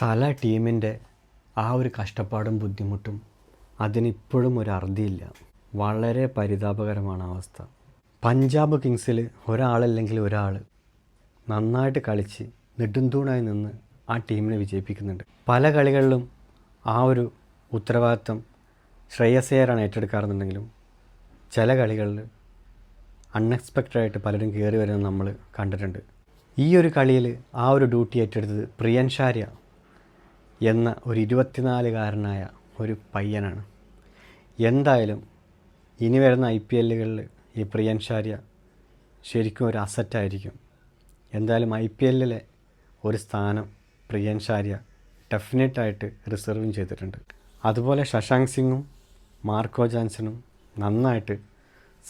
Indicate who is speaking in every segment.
Speaker 1: തല ടീമിൻ്റെ ആ ഒരു കഷ്ടപ്പാടും ബുദ്ധിമുട്ടും അതിനിപ്പോഴും ഒരു അറുതിയില്ല. വളരെ പരിതാപകരമാണ് അവസ്ഥ. പഞ്ചാബ് കിങ്സിൽ ഒരാളല്ലെങ്കിൽ ഒരാൾ നന്നായിട്ട് കളിച്ച് നെടുന്തൂണായി നിന്ന് ആ ടീമിനെ വിജയിപ്പിക്കുന്നുണ്ട്. പല കളികളിലും ആ ഒരു ഉത്തരവാദിത്വം ശ്രേയസ് അയ്യരാണ് ഏറ്റെടുക്കാറുണ്ടെങ്കിലും ചില കളികളിൽ അൺഎക്സ്പെക്റ്റഡായിട്ട് പലരും കയറി വരുന്നത് നമ്മൾ കണ്ടിട്ടുണ്ട്. ഈ ഒരു കളിയിൽ ആ ഒരു ഡ്യൂട്ടി ഏറ്റെടുത്തത് പ്രിയൻഷാര്യ എന്ന ഒരു 24-കാരനായ ഒരു പയ്യനാണ്. എന്തായാലും ഇനി വരുന്ന IPLകളിൽ ഈ പ്രിയൻഷാര്യ ശരിക്കും ഒരു അസറ്റായിരിക്കും. എന്തായാലും IPLലെ ഒരു സ്ഥാനം പ്രിയൻഷാര്യ ഡെഫിനറ്റായിട്ട് റിസർവും ചെയ്തിട്ടുണ്ട്. അതുപോലെ ശശാങ്ക് സിംഗും മാർക്കോ ജോൺസണും നന്നായിട്ട്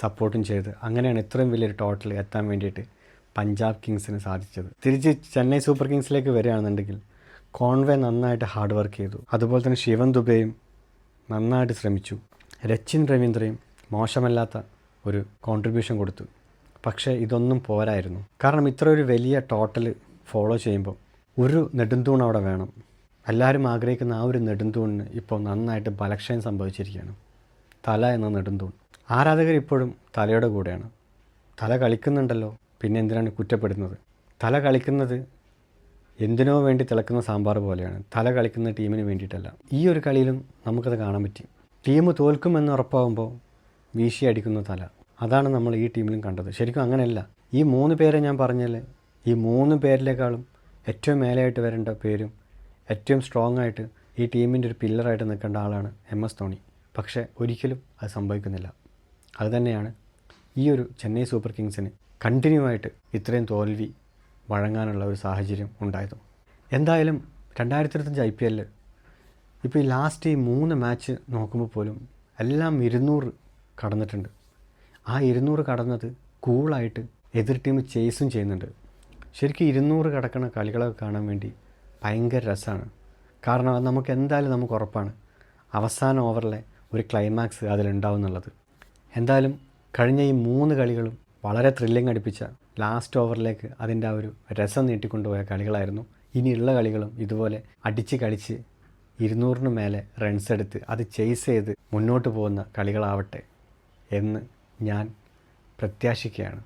Speaker 1: സപ്പോർട്ടും ചെയ്ത് അങ്ങനെയാണ് ഇത്രയും വലിയൊരു ടോട്ടൽ എത്താൻ വേണ്ടിയിട്ട് പഞ്ചാബ് കിങ്സിന് സാധിച്ചത്. തിരിച്ച് ചെന്നൈ സൂപ്പർ കിങ്സിലേക്ക് വരികയാണെന്നുണ്ടെങ്കിൽ കോൺവേ നന്നായിട്ട് ഹാർഡ് വർക്ക് ചെയ്തു. അതുപോലെ തന്നെ ശിവൻ ദുബെയും നന്നായിട്ട് ശ്രമിച്ചു. രച്ചിൻ രവീന്ദ്രയും മോശമല്ലാത്ത ഒരു കോൺട്രിബ്യൂഷൻ കൊടുത്തു. പക്ഷേ ഇതൊന്നും പോരായിരുന്നു. കാരണം ഇത്ര ഒരു വലിയ ടോട്ടൽ ഫോളോ ചെയ്യുമ്പോൾ ഒരു നെടുന്തൂൺ അവിടെ വേണം. എല്ലാവരും ആഗ്രഹിക്കുന്ന ആ ഒരു നെടുന്തൂണിന് ഇപ്പോൾ നന്നായിട്ട് ബലക്ഷയം സംഭവിച്ചിരിക്കുകയാണ്. തല എന്ന നെടുന്തൂൺ. ആരാധകർ ഇപ്പോഴും തലയുടെ കൂടെയാണ്. തല കളിക്കുന്നുണ്ടല്ലോ, പിന്നെ എന്തിനാണ് കുറ്റപ്പെടുന്നത്? തല കളിക്കുന്നത് എന്തിനോ വേണ്ടി തിളക്കുന്ന സാമ്പാർ പോലെയാണ്. തല കളിക്കുന്ന ടീമിന് വേണ്ടിയിട്ടല്ല. ഈ ഒരു കളിയിലും നമുക്കത് കാണാൻ പറ്റി. ടീം തോൽക്കുമെന്ന് ഉറപ്പാകുമ്പോൾ വീശി അടിക്കുന്ന തല, അതാണ് നമ്മൾ ഈ ടീമിലും കണ്ടത്. ശരിക്കും അങ്ങനെയല്ല. ഈ 3 പേരെ ഞാൻ പറഞ്ഞാൽ ഈ 3 പേരിലേക്കാളും ഏറ്റവും മേലെയായിട്ട് വരേണ്ട പേരും ഏറ്റവും സ്ട്രോങ് ആയിട്ട് ഈ ടീമിൻ്റെ ഒരു പില്ലറായിട്ട് നിൽക്കേണ്ട ആളാണ് MS ധോണി. പക്ഷേ ഒരിക്കലും അത് സംഭവിക്കുന്നില്ല. അതുതന്നെയാണ് ഈ ഒരു ചെന്നൈ സൂപ്പർ കിങ്സിന് കണ്ടിന്യൂ ആയിട്ട് ഇത്രയും തോൽവി വഴങ്ങാനുള്ള ഒരു സാഹചര്യം ഉണ്ടായത്. എന്തായാലും 2025 IPL ഇപ്പോൾ ഈ ലാസ്റ്റ് ഈ 3 മാച്ച് നോക്കുമ്പോൾ പോലും എല്ലാം 200 കടന്നിട്ടുണ്ട്. ആ 200 കടന്നത് കൂളായിട്ട് എതിർ ടീം ചേസും ചെയ്യുന്നുണ്ട്. ശരിക്കും 200 കടക്കുന്ന കളികളൊക്കെ കാണാൻ വേണ്ടി ഭയങ്കര രസമാണ്. കാരണം അത് നമുക്ക് ഉറപ്പാണ് അവസാന ഓവറിലെ ഒരു ക്ലൈമാക്സ് അതിലുണ്ടാവും എന്നുള്ളത്. എന്തായാലും കഴിഞ്ഞ ഈ 3 കളികളും വളരെ ത്രില്ലിംഗ് അടിപ്പിച്ച ലാസ്റ്റ് ഓവറിലേക്ക് അതിൻ്റെ ആ ഒരു രസം നീട്ടിക്കൊണ്ടുപോയ കളികളായിരുന്നു. ഇനിയുള്ള കളികളും ഇതുപോലെ അടിച്ച് കളിച്ച് 200-ന് മേലെ റൺസ് എടുത്ത് അത് ചേസ് ചെയ്ത് മുന്നോട്ട് പോകുന്ന കളികളാവട്ടെ എന്ന് ഞാൻ പ്രത്യാശിക്കുകയാണ്.